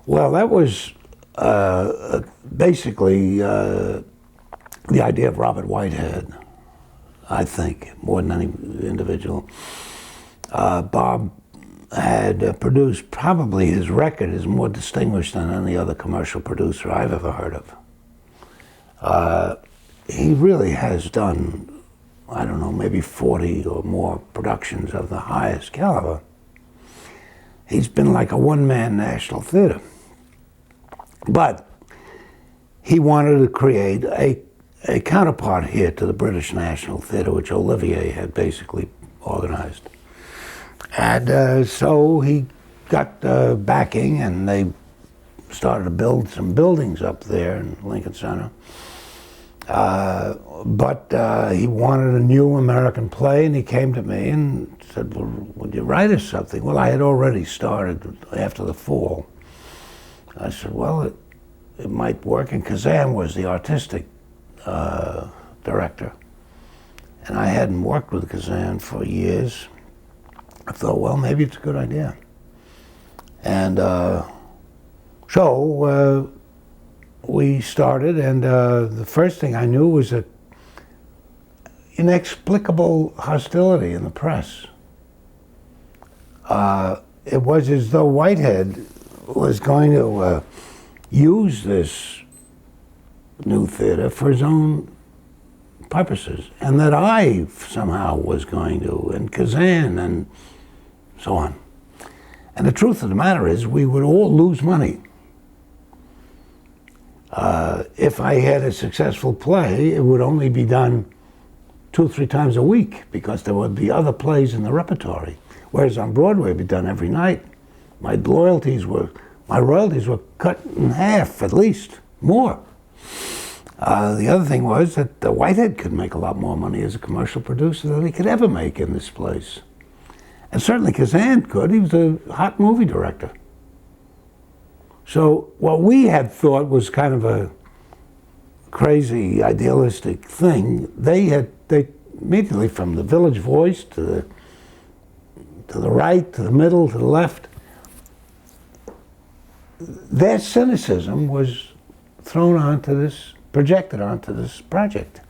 Well, that was basically the idea of Robert Whitehead, I think, more than any individual. Bob had produced, probably his record is more distinguished than any other commercial producer I've ever heard of. He really has done, I don't know, maybe 40 or more productions of the highest caliber. He's been like a one-man national theater. But he wanted to create a counterpart here to the British National Theatre, which Olivier had basically organized. And so he got backing, and they started to build some buildings up there in Lincoln Center. But he wanted a new American play, and he came to me and said, well, would you write us something? Well, I had already started after the fall. I said, well, it might work, and Kazan was the artistic director. And I hadn't worked with Kazan for years. I thought, well, maybe it's a good idea. And so we started, and the first thing I knew was an inexplicable hostility in the press. It was as though Whitehead was going to use this new theater for his own purposes, and that I somehow was going to, and Kazan, and so on. And the truth of the matter is, we would all lose money. If I had a successful play, it would only be done 2 or 3 times a week, because there would be other plays in the repertory. Whereas on Broadway, it'd be done every night. My royalties were cut in half, at least, more. The other thing was that Whitehead could make a lot more money as a commercial producer than he could ever make in this place. And certainly Kazan could. He was a hot movie director. So what we had thought was kind of a crazy, idealistic thing, they immediately, from the Village Voice to the right, to the middle, to the left, their cynicism was projected onto this project.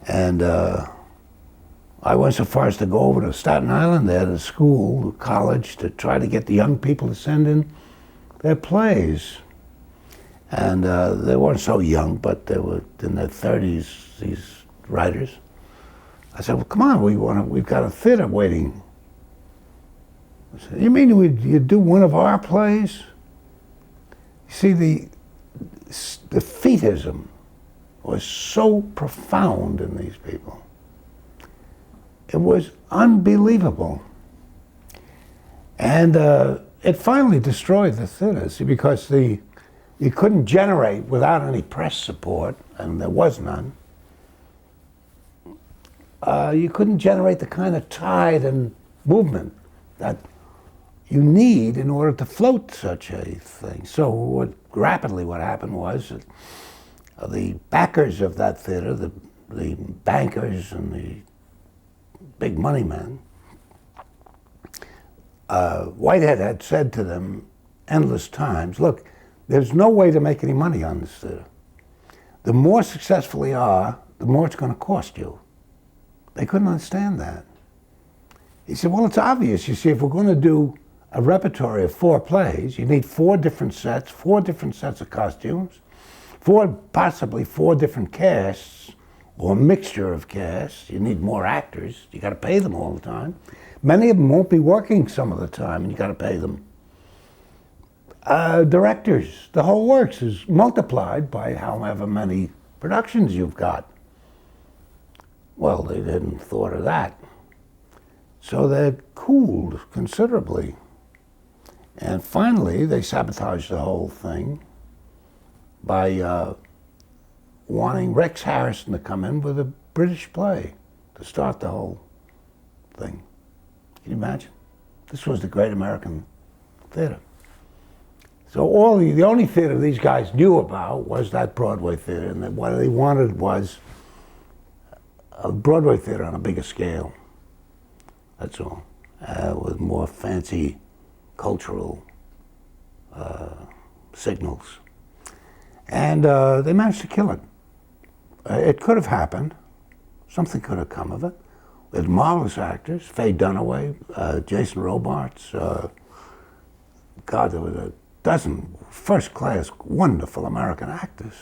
And I went so far as to go over to Staten Island there, to school, to college, to try to get the young people to send in their plays. And they weren't so young, but they were in their 30s, these writers. I said, well, come on, we've got a theater waiting. I said, you mean you'd do one of our plays? You see, the defeatism was so profound in these people. It was unbelievable. And it finally destroyed the theater, see, because you couldn't generate without any press support, and there was none. You couldn't generate the kind of tide and movement that you need in order to float such a thing. So rapidly what happened was that the backers of that theater, the bankers and the big money men, Whitehead had said to them endless times, look, there's no way to make any money on this theater. The more successful you are, the more it's going to cost you. They couldn't understand that. He said, well, it's obvious. You see, if we're going to do a repertory of 4 plays, you need 4 different sets, 4 different sets of costumes, possibly 4 different casts, or a mixture of casts. You need more actors. You got to pay them all the time. Many of them won't be working some of the time, and you got to pay them. Directors, the whole works is multiplied by however many productions you've got. Well, they hadn't thought of that. So they cooled considerably. And finally, they sabotaged the whole thing by wanting Rex Harrison to come in with a British play to start the whole thing. Can you imagine? This was the Great American Theater. So the only theater these guys knew about was that Broadway theater, and what they wanted was a Broadway theater on a bigger scale. That's all, with more fancy cultural signals. And they managed to kill it. It could have happened. Something could have come of it. With marvelous actors, Faye Dunaway, Jason Robards. God, there was a dozen first-class, wonderful American actors.